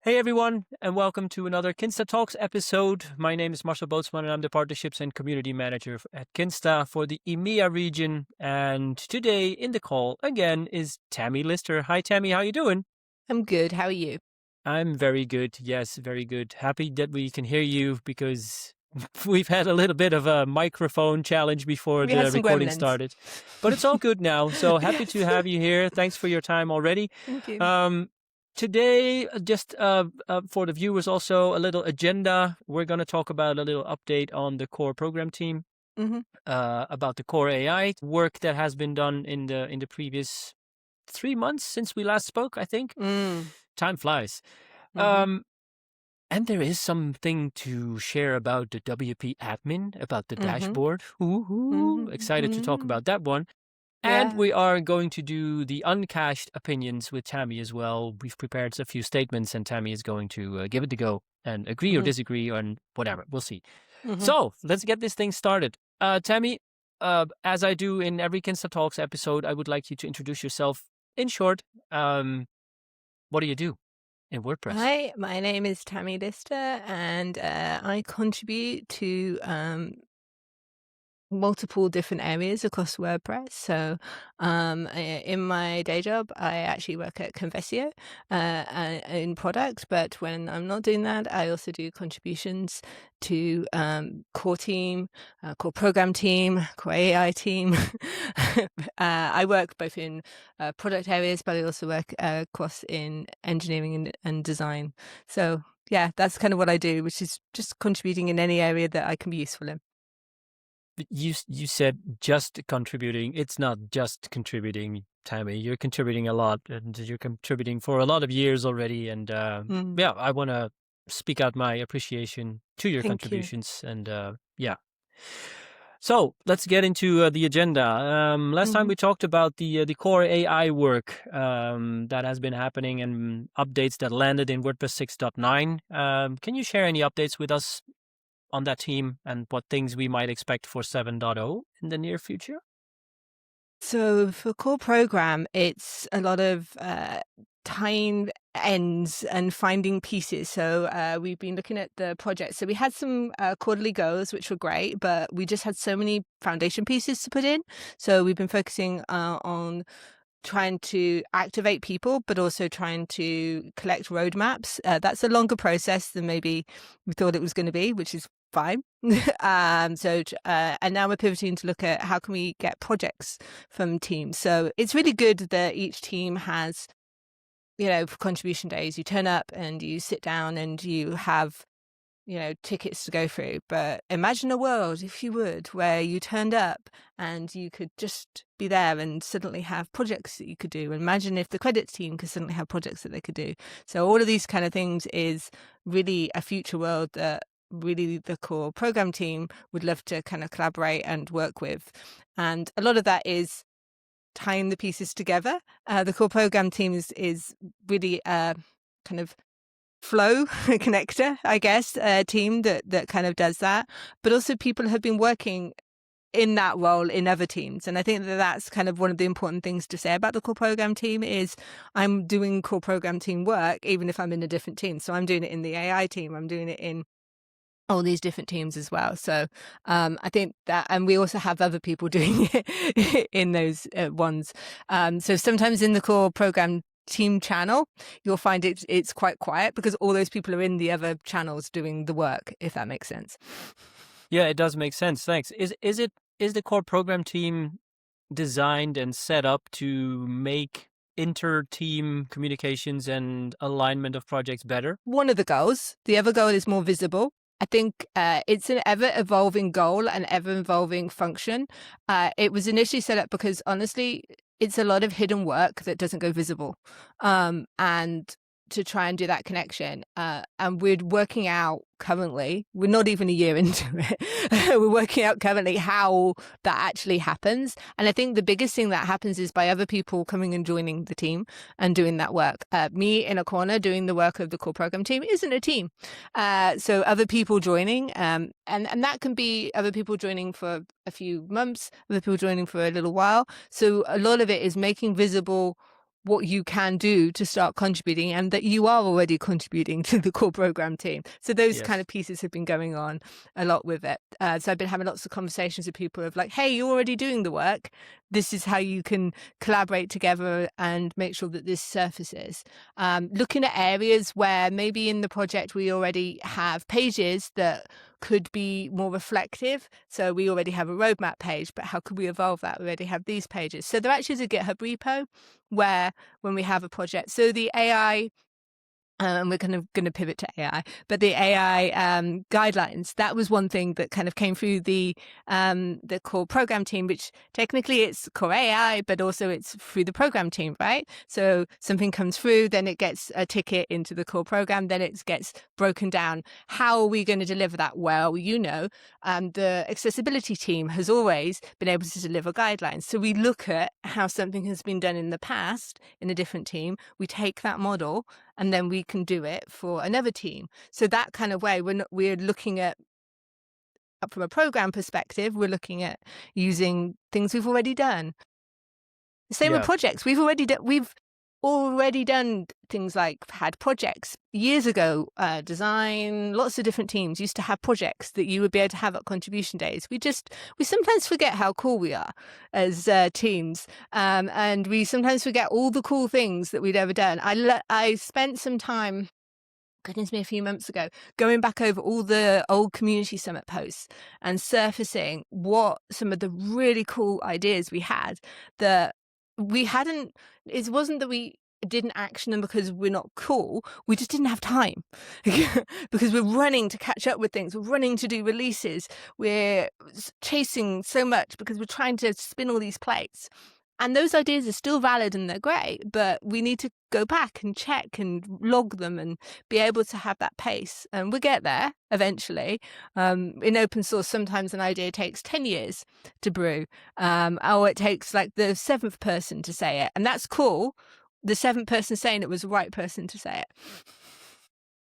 Hey everyone, and welcome to another Kinsta Talks episode. My name is Marcel Bootsman, and I'm the Partnerships and Community Manager at Kinsta for the EMEA region. And today in the call again is Tammie Lister. Hi Tammy, how you doing? I'm good. How are you? I'm very good. Yes, very good. Happy that we can hear you because we've had a little bit of a microphone challenge before We had the some recording gremlins. started, but it's all good now. So happy to Yes. have you here. Thanks for your time already. Thank you. Um, Today, just for the viewers, also a little agenda. We're going to talk about a little update on the core program team, Hmm. about the core AI work that has been done in the previous 3 months since we last spoke. I think Mm. time flies. Hmm. Um, and there is something to share about the WP admin, about the Hmm. dashboard. Ooh, Hmm. excited to talk Hmm. about that one. And Yeah. we are going to do the uncached opinions with Tammy as well. We've prepared a few statements, and Tammy is going to give it a go and agree or Hmm. disagree on whatever. We'll see. Hmm. So let's get this thing started. Tammy, as I do in every Kinsta Talks episode, I would like you to introduce yourself in short. Um, what do you do in WordPress? Hi, my name is Tammie Lister, and I contribute to multiple different areas across WordPress. So, in my day job, I actually work at Conversio in product, but when I'm not doing that, I also do contributions to core team, core program team, core AI team. I work both in product areas, but I also work across in engineering and design. So, yeah, that's kind of what I do, which is just contributing in any area that I can be useful in. You said just contributing. It's not just contributing, Tammy. You're contributing a lot, and you're contributing for a lot of years already. And Mm. yeah, I want to speak out my appreciation to your Thank you. contributions. And yeah, so let's get into the agenda. Last time Mhm. we talked about the core AI work that has been happening and updates that landed in WordPress 6.9. Can you share any updates with us on that team and what things we might expect for 7.0 in the near future? So for core program, it's a lot of tying ends and finding pieces. So we've been looking at the project. So we had some quarterly goals, which were great, but we just had so many foundation pieces to put in. So we've been focusing on trying to activate people, but also trying to collect roadmaps. That's a longer process than maybe we thought it was going to be, which is fine. And now we're pivoting to look at how can we get projects from teams. So it's really good that each team has, for contribution days, you turn up and you sit down and you have tickets to go through. But imagine a world, if you would, where you turned up and you could just be there and suddenly have projects that you could do. Imagine if the credits team could suddenly have projects that they could do. So all of these kind of things is really a future world that really the core program team would love to kind of collaborate and work with. And a lot of that is tying the pieces together. The core program team is really kind of flow connector, I guess, team that kind of does that. But also people have been working in that role in other teams. And I think that that's kind of one of the important things to say about the core program team is I'm doing core program team work, even if I'm in a different team. So I'm doing it in the AI team. I'm doing it in all these different teams as well. So I think that, and we also have other people doing it in those ones. So sometimes in the core program team channel, you'll find it's quite quiet because all those people are in the other channels doing the work, if that makes sense. Yeah, it does make sense. Thanks. Is the core program team designed and set up to make inter-team communications and alignment of projects better? One of the goals. The other goal is more visible. I think it's an ever-evolving goal and ever-evolving function. It was initially set up because, honestly, it's a lot of hidden work that doesn't go visible. And to try and do that connection. And we're working out currently, we're not even a year into it, we're working out currently how that actually happens. And I think the biggest thing that happens is by other people coming and joining the team and doing that work. Me in a corner doing the work of the core program team isn't a team. So other people joining, and that can be other people joining for a few months, other people joining for a little while. So a lot of it is making visible what you can do to start contributing, and that you are already contributing to the core program team. So those kind of pieces have been going on a lot with it. So I've been having lots of conversations with people of like, hey, you're already doing the work. This is how you can collaborate together and make sure that this surfaces. Looking at areas where maybe in the project we already have pages that could be more reflective. So we already have a roadmap page, but how could we evolve that? We already have these pages. So there actually is a GitHub repo where when we have a project, so the AI, and we're kind of going to pivot to AI, but the AI guidelines, that was one thing that kind of came through the core program team, which technically it's core AI, but also it's through the program team, right? So something comes through, then it gets a ticket into the core program, then it gets broken down. How are we going to deliver that? Well, the accessibility team has always been able to deliver guidelines. So we look at how something has been done in the past in a different team, we take that model, and then we can do it for another team. So that kind of way, we're looking at, from a program perspective, we're looking at using things we've already done. The same with projects. We've already done things like had projects years ago. Design, lots of different teams used to have projects that you would be able to have at contribution days. We sometimes forget how cool we are as teams, and we sometimes forget all the cool things that we'd ever done. I spent some time, goodness me, a few months ago, going back over all the old community summit posts and surfacing what some of the really cool ideas we had that we hadn't. It wasn't that we didn't action them because we're not cool. We just didn't have time because we're running to catch up with things. We're running to do releases. We're chasing so much because we're trying to spin all these plates. And those ideas are still valid and they're great, but we need to go back and check and log them and be able to have that pace. And we'll get there eventually. In open source, sometimes an idea takes 10 years to brew, or it takes like the 7th person to say it. And that's cool. The 7th person saying it was the right person to say it.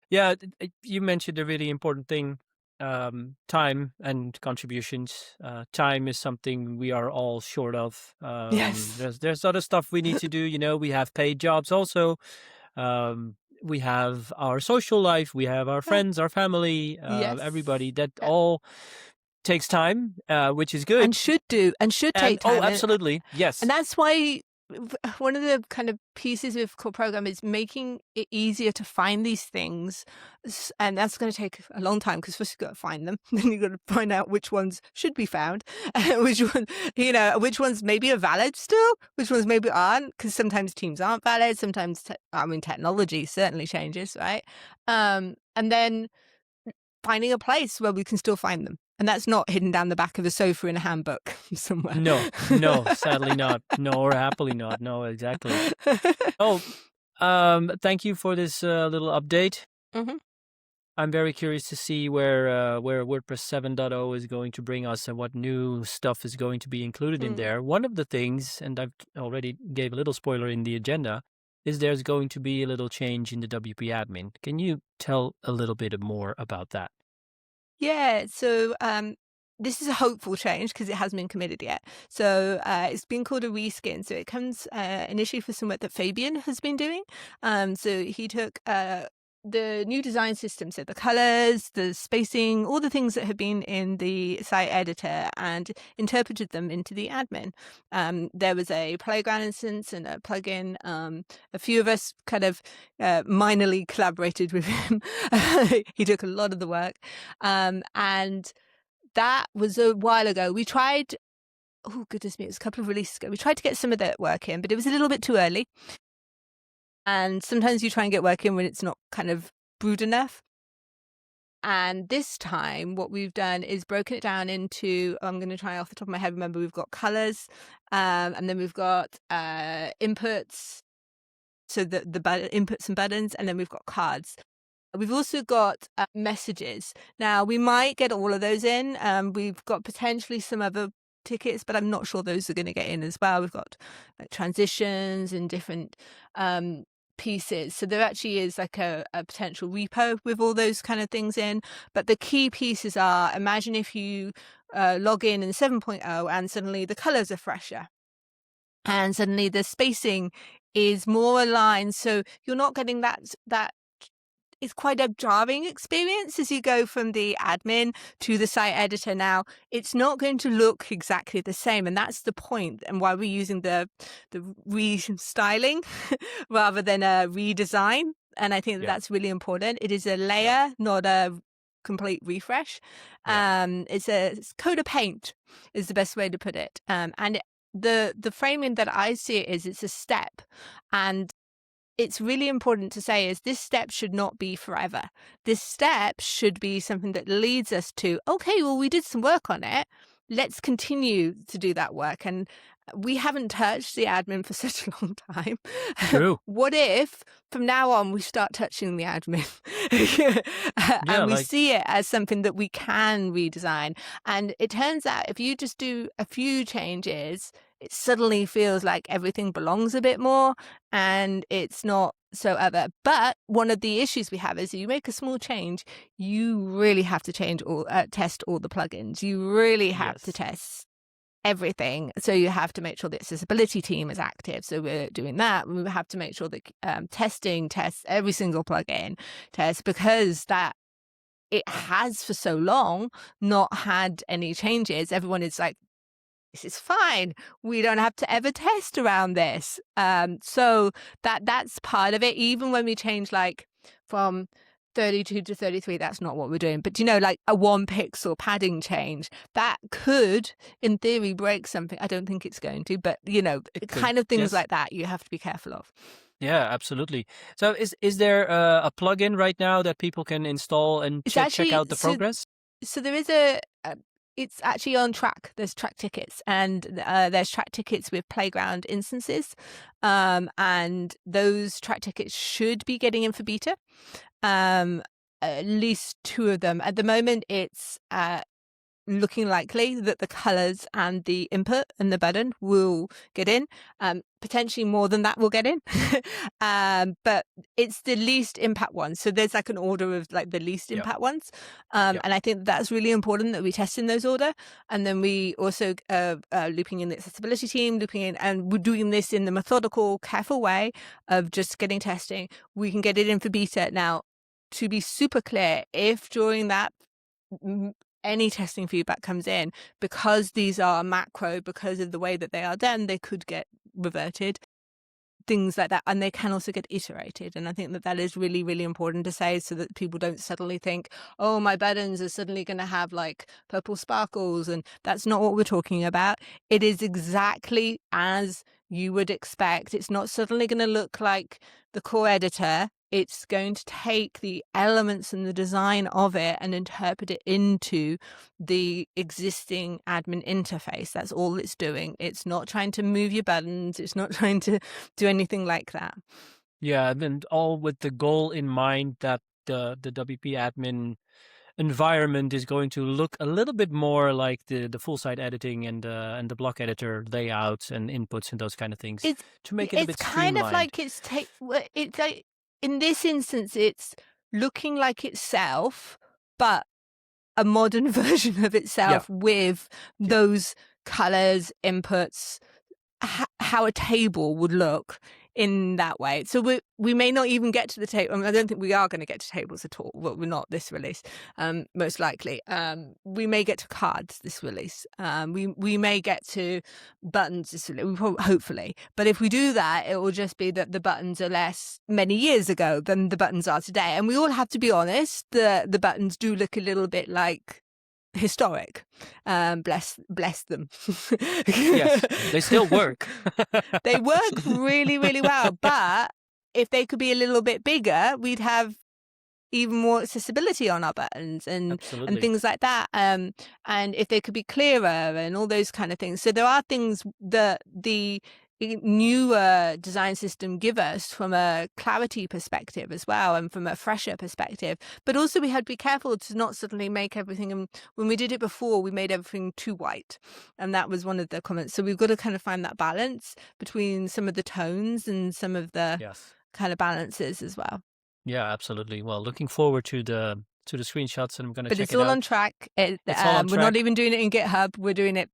Yeah, you mentioned a really important thing. Time and contributions. Time is something we are all short of. Yes. There's other stuff we need to do. We have paid jobs also. We have our social life. We have our friends, our family, Yes. everybody. That all takes time, which is good. And should take time. Oh, absolutely. Yes. And that's why one of the kind of pieces of core program is making it easier to find these things, and that's going to take a long time because first you've got to find them, then you've got to find out which ones should be found, which which ones maybe are valid still, which ones maybe aren't, because sometimes teams aren't valid, sometimes technology certainly changes, right? And then finding a place where we can still find them. And that's not hidden down the back of a sofa in a handbook somewhere. No, sadly not. No, or happily not. No, exactly. Oh, thank you for this little update. Mm-hmm. I'm very curious to see where WordPress 7.0 is going to bring us and what new stuff is going to be included in there. One of the things, and I've already gave a little spoiler in the agenda, is there's going to be a little change in the WP admin. Can you tell a little bit more about that? Yeah, so this is a hopeful change because it hasn't been committed yet. So it's been called a reskin. So it comes initially for some work that Fabian has been doing. So he took the new design system, so the colors, the spacing, all the things that have been in the site editor, and interpreted them into the admin. There was a playground instance and a plugin. A few of us kind of minorly collaborated with him. He took a lot of the work. And that was a while ago. We tried, oh goodness me, it was a couple of releases ago. We tried to get some of that work in, but it was a little bit too early. And sometimes you try and get work in when it's not kind of brewed enough. And this time what we've done is broken it down into, I'm going to try off the top of my head, remember we've got colors, and then we've got inputs, so the inputs and buttons, and then we've got cards. We've also got messages. Now, we might get all of those in. We've got potentially some other tickets, but I'm not sure those are going to get in as well. We've got transitions and different pieces. So there actually is like a potential repo with all those kind of things in. But the key pieces are, imagine if you log in 7.0 and suddenly the colors are fresher. And suddenly the spacing is more aligned. So you're not getting that it's quite a jarring experience as you go from the admin to the site editor. Now, it's not going to look exactly the same, and that's the point, and why we're using the restyling rather than a redesign. And I think that Yeah. that's really important. It is a layer, not a complete refresh. It's a coat of paint is the best way to put it. And the framing that I see it is it's a step, and it's really important to say is this step should not be forever. This step should be something that leads us to, okay, well, we did some work on it. Let's continue to do that work. And we haven't touched the admin for such a long time. True. What if from now on we start touching the admin Yeah, and we like see it as something that we can redesign? And it turns out if you just do a few changes, it suddenly feels like everything belongs a bit more and it's not so other. But one of the issues we have is you make a small change, you really have to test all the plugins. You really have to yes. test everything. So you have to make sure the accessibility team is active. So we're doing that. We have to make sure that testing tests every single plugin test, because that it has for so long not had any changes. Everyone is like, this is fine. We don't have to ever test around this. So that's part of it. Even when we change like from 32 to 33, that's not what we're doing. But like a 1 pixel padding change, that could, in theory, break something. I don't think it's going to, but It could. kind of things Yes. like that you have to be careful of. Yeah, absolutely. So is there a plugin right now that people can install and It's check out the so progress? so there is it's actually on Trac. There's Trac tickets, and there's Trac tickets with playground instances, and those Trac tickets should be getting in for beta. At least 2 of them at the moment. It's looking likely that the colors and the input and the button will get in. Potentially more than that will get in. But it's the least impact ones. So there's like an order of like the least Yep. impact ones. Yep. And I think that's really important that we test in those order. And then we also looping in the accessibility team, looping in, and we're doing this in the methodical, careful way of just getting testing. We can get it in for beta. Now, to be super clear, if during that any testing feedback comes in, because these are macro, because of the way that they are done, they could get reverted, things like that. And they can also get iterated. And I think that is really, really important to say, so that people don't suddenly think, oh, my buttons are suddenly going to have like purple sparkles. And that's not what we're talking about. It is exactly as you would expect. It's not suddenly going to look like the core editor. It's going to take the elements and the design of it and interpret it into the existing admin interface. That's all it's doing. It's not trying to move your buttons. It's not trying to do anything like that. Yeah, and all with the goal in mind that the WP admin environment is going to look a little bit more like the full site editing and the block editor layouts and inputs and those kind of things, to make it a bit kind of streamlined. like it's like in this instance, it's looking like itself, but a modern version of itself with those colors, inputs, how a table would look in that way. So we may not even get to the table. I mean, I don't think we are going to get to tables at all. Well, we're not this release, most likely. We may get to cards this release. We may get to buttons this release, hopefully. But if we do that, it will just be that the buttons are less many years ago than the buttons are today. And we all have to be honest, the buttons do look a little bit like historic. Bless them. Yes, they still work. They work really, really well. But if they could be a little bit bigger, we'd have even more accessibility on our buttons and things like that. And if they could be clearer and all those kind of things. So there are things that the newer design system give us from a clarity perspective as well, and from a fresher perspective. But also we had to be careful to not suddenly make everything, and when we did it before, we made everything too white, and that was one of the comments. So we've got to kind of find that balance between some of the tones and some of the kind of balances as well. Yeah, absolutely. Well, looking forward to the screenshots, and I'm going to check it out. But it's all on Trac. We're not even doing it in GitHub. We're doing it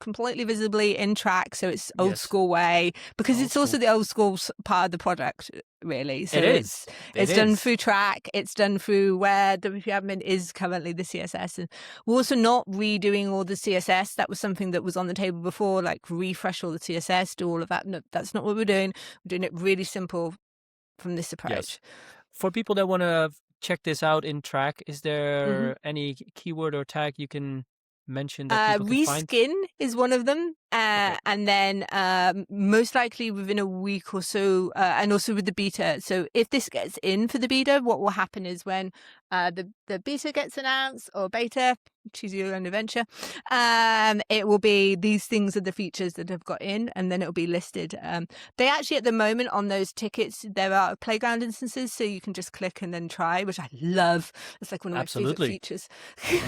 completely visibly in Trac, so it's old Yes. school way, because Old it's also school. the old school part of the product, really. So It is. it's It done is. through Trac, it's done through where WP Admin is currently the CSS. And we're also not redoing all the CSS. That was something that was on the table before, like refresh all the CSS, do all of that. No, that's not what we're doing. We're doing it really simple from this approach. Yes. For people that want to check this out in Trac, is there Mm-hmm. any keyword or tag you can mention that people can find? Reskin is one of them. Okay. And then most likely within a week or so, and also with the beta. So if this gets in for the beta, what will happen is when the beta gets announced, or beta, choose your own adventure, it will be these things are the features that have got in, and then it'll be listed. They actually, at the moment, on those tickets, there are playground instances, so you can just click and then try, which I love. It's like one of my favorite features.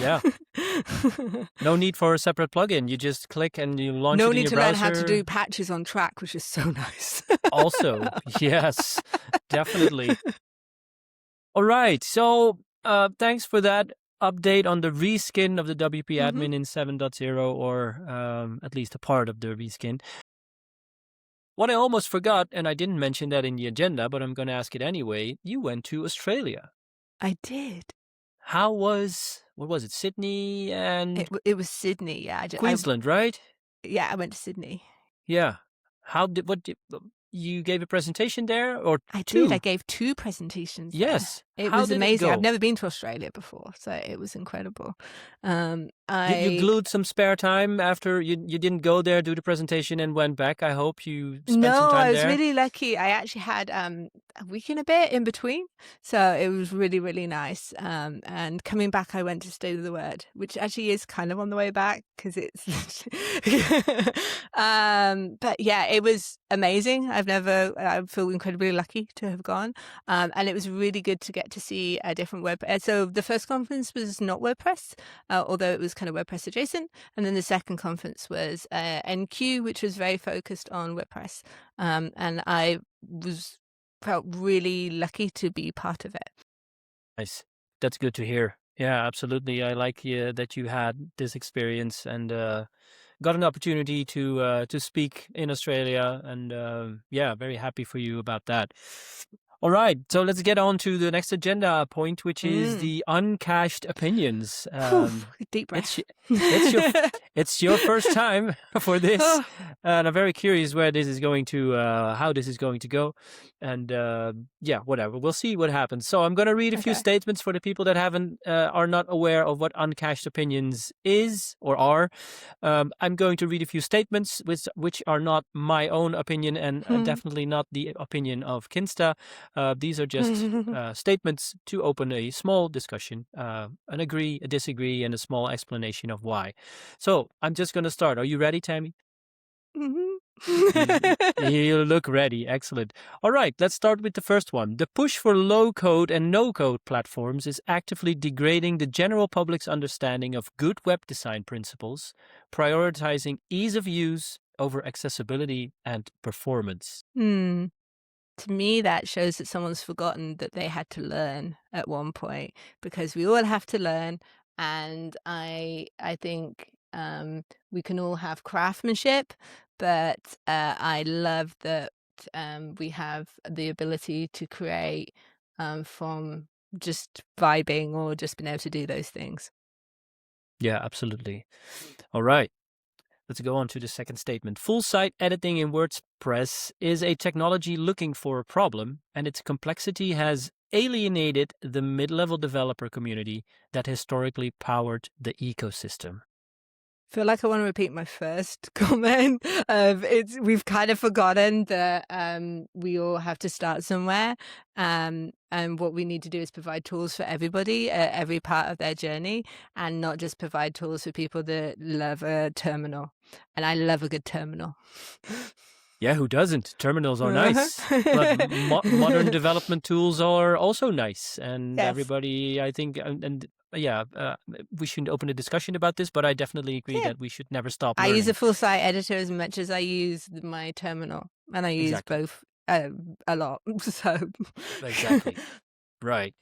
Yeah. No need for a separate plugin. You just click and you launch No it in need your to browser. learn how to do patches on Trac, which is so nice. Also, yes, definitely. All right. So thanks for that update on the reskin of the WP admin in 7.0, or at least a part of the reskin. What I almost forgot, and I didn't mention that in the agenda, but I'm going to ask it anyway. You went to Australia. I did. How was, what was it, Sydney and It was Sydney, yeah. Queensland, right? Yeah, I went to Sydney. Yeah. You gave a presentation there, or I two? did. I gave 2 presentations. Yes. It How was did amazing. It go? I've never been to Australia before, so it was incredible. You glued some spare time after you didn't go there, do the presentation, and went back. I hope you spent some No, time I was there. really lucky. I actually had a week and a bit in between, so it was really, really nice. And coming back, I went to State of the Word, which actually is kind of on the way back because it's. But yeah, it was amazing. I feel incredibly lucky to have gone, and it was really good to get to see a different WordPress. So the first conference was not WordPress, although it was kind of WordPress adjacent, and then the second conference was NQ, which was very focused on WordPress, and I felt really lucky to be part of it. Nice. That's good to hear. Yeah, absolutely. I like that you had this experience and got an opportunity to speak in Australia, and yeah, very happy for you about that. All right, so let's get on to the next agenda point, which is the Uncached Opinions. Deep breath. It's your first time for this, and I'm very curious where this is going to, how this is going to go, and yeah, whatever. We'll see what happens. So I'm going to read a few statements for the people that are not aware of what Uncached Opinions is or are. I'm going to read a few statements which are not my own opinion, and definitely not the opinion of Kinsta. These are just statements to open a small discussion, an agree, a disagree, and a small explanation of why. So I'm just going to start. Are you ready, Tammy? You look ready. Excellent. All right, let's start with the first one. The push for low-code and no-code platforms is actively degrading the general public's understanding of good web design principles, prioritizing ease of use over accessibility and performance. To me, that shows that someone's forgotten that they had to learn at one point, because we all have to learn. And I think we can all have craftsmanship, but I love that we have the ability to create from just vibing or just being able to do those things. Yeah, absolutely. All right. Let's go on to the second statement. Full site editing in WordPress is a technology looking for a problem, and its complexity has alienated the mid-level developer community that historically powered the ecosystem. I feel like I want to repeat my first comment of we've kind of forgotten that we all have to start somewhere, and what we need to do is provide tools for everybody at every part of their journey, and not just provide tools for people that love a terminal. And I love a good terminal. Yeah, who doesn't? Terminals are nice, but modern development tools are also nice, and everybody, I think, and yeah, we shouldn't open a discussion about this, but I definitely agree that we should never stop learning. I use a full site editor as much as I use my terminal, and I use both a lot. So exactly, right.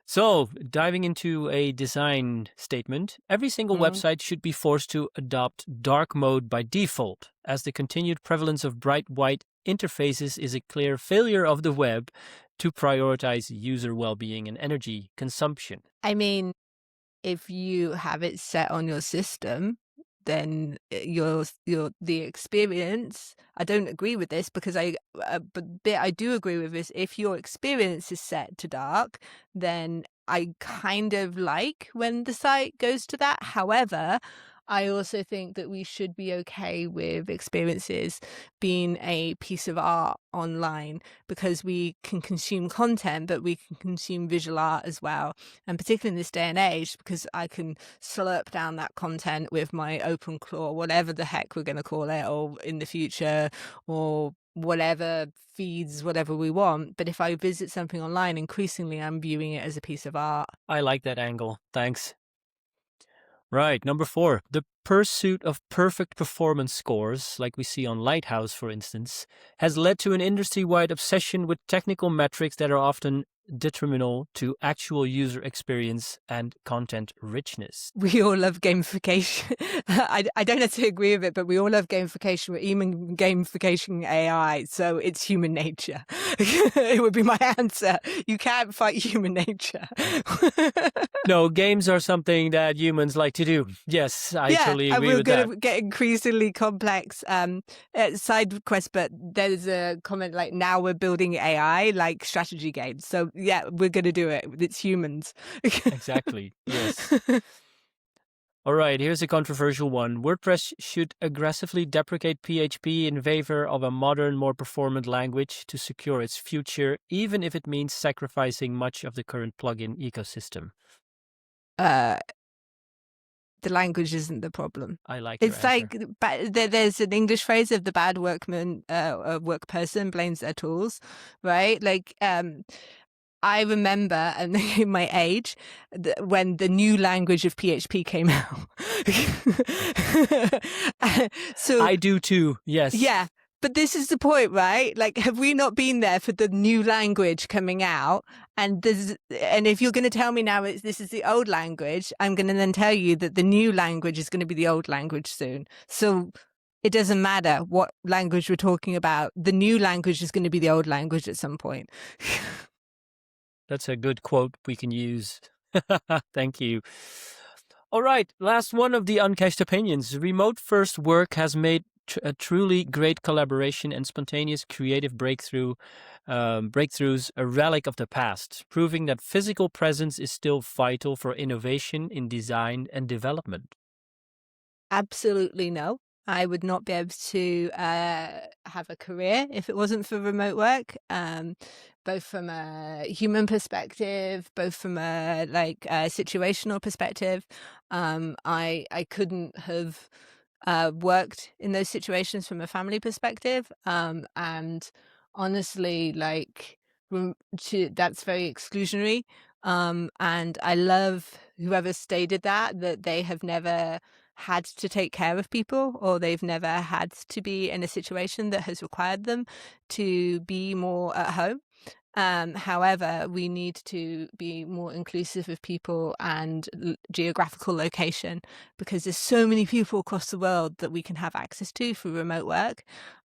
So, diving into a design statement, every single website should be forced to adopt dark mode by default, as the continued prevalence of bright white interfaces is a clear failure of the web to prioritize user well-being and energy consumption. I mean, if you have it set on your system, then the experience. I don't agree with this because but I do agree with this. If your experience is set to dark, then I kind of like when the site goes to that. However, I also think that we should be okay with experiences being a piece of art online because we can consume content, but we can consume visual art as well. And particularly in this day and age, because I can slurp down that content with my open claw, whatever the heck we're going to call it, or in the future, or whatever feeds, whatever we want. But if I visit something online, increasingly I'm viewing it as a piece of art. I like that angle. Thanks. Right, number 4. The pursuit of perfect performance scores, like we see on Lighthouse, for instance, has led to an industry-wide obsession with technical metrics that are often detrimental to actual user experience and content richness. We all love gamification. I don't necessarily agree with it, but we all love gamification. We're even gamification AI, so it's human nature. It would be my answer. You can't fight human nature. No, games are something that humans like to do. Yes, I totally agree with that. And we're going to get increasingly complex side quest, but there's a comment like, now we're building AI like strategy games. So yeah, we're going to do it. It's humans. Exactly, yes. All right, here's a controversial one. WordPress should aggressively deprecate PHP in favor of a modern, more performant language to secure its future, even if it means sacrificing much of the current plugin ecosystem. The language isn't the problem. I like it's your like there's an English phrase of the bad workman, work person blames their tools, right? Like I remember, and in my age, when the new language of PHP came out. So I do too, yes. Yeah. But this is the point, right? Like, have we not been there for the new language coming out? And if you're going to tell me now this is the old language, I'm going to then tell you that the new language is going to be the old language soon. So it doesn't matter what language we're talking about. The new language is going to be the old language at some point. That's a good quote we can use. Thank you. All right, last one of the Uncached Opinions. Remote first work has made a truly great collaboration and spontaneous creative breakthroughs a relic of the past, proving that physical presence is still vital for innovation in design and development. Absolutely no. I would not be able to have a career if it wasn't for remote work, both from a human perspective, both from a situational perspective. I couldn't have worked in those situations from a family perspective, and honestly, that's very exclusionary. And I love whoever stated that they have never had to take care of people, or they've never had to be in a situation that has required them to be more at home. However, we need to be more inclusive of people and geographical location, because there's so many people across the world that we can have access to for remote work.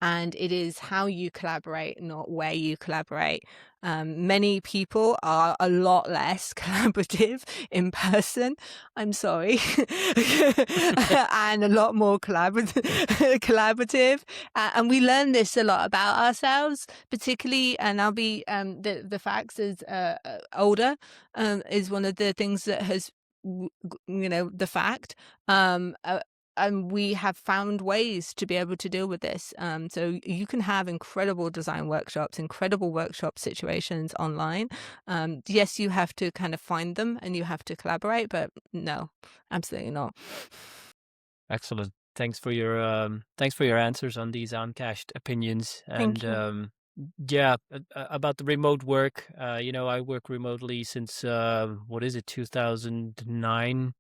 And it is how you collaborate, not where you collaborate. Many people are a lot less collaborative in person, I'm sorry, and a lot more collaborative. And we learn this a lot about ourselves, particularly, and I'll be the facts is older is one of the things that has, the fact. And we have found ways to be able to deal with this. So you can have incredible design workshops, incredible workshop situations online. Yes, you have to kind of find them and you have to collaborate, but no, absolutely not. Excellent. Thanks for your answers on these Uncached Opinions. Thank you. Yeah, about the remote work. I work remotely since 2009.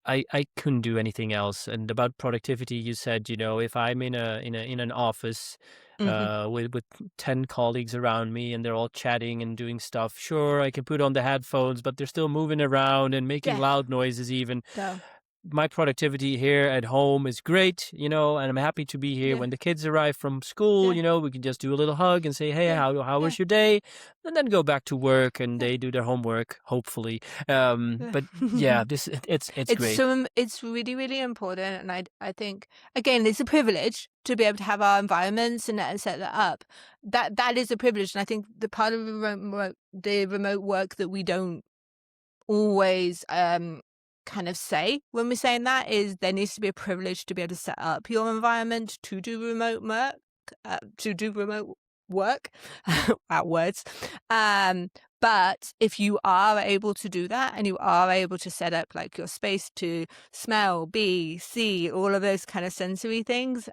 I couldn't do anything else. And about productivity, you said, if I'm in an office Hmm. with 10 colleagues around me and they're all chatting and doing stuff, sure, I can put on the headphones, but they're still moving around and making Yeah. loud noises even. So My productivity here at home is great, and I'm happy to be here yeah, when the kids arrive from school. yeah, We can just do a little hug and say, hey, yeah, how yeah, was your day? And then go back to work and yeah, they do their homework, hopefully. yeah. But yeah, it's great. It's really, really important, and I think again it's a privilege to be able to have our environments and set that up. That is a privilege, and I think the part of the remote work that we don't always kind of say when we're saying that is there needs to be a privilege to be able to set up your environment to do remote work at words. But if you are able to do that and you are able to set up like your space to smell, be, see, all of those kind of sensory things,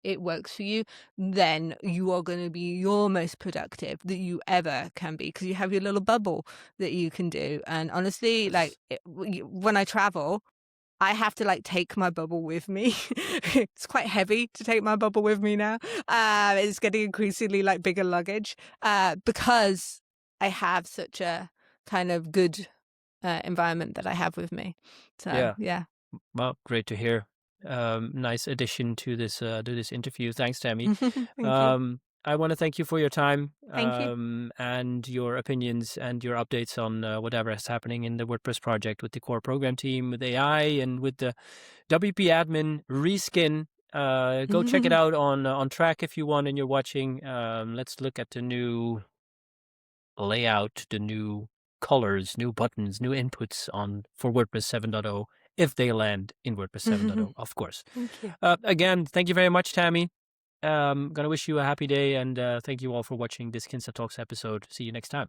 it works for you, then you are going to be your most productive that you ever can be because you have your little bubble that you can do. And honestly, like when I travel, I have to like take my bubble with me. It's quite heavy to take my bubble with me now. It's getting increasingly like bigger luggage because I have such a kind of good environment that I have with me. So Yeah. yeah. Well, great to hear. Nice addition to this interview. Thanks, Tammy. Thank you. I want to thank you for your time Thank you. and your opinions and your updates on whatever is happening in the WordPress project with the core program team, with AI, and with the WP admin Reskin. Go check it out on Trac if you want and you're watching. Let's look at the new layout, the new colors, new buttons, new inputs for WordPress 7.0 if they land in WordPress 7.0, of course. Thank you. Again, thank you very much, Tammy. Gonna wish you a happy day and thank you all for watching this Kinsta Talks episode. See you next time.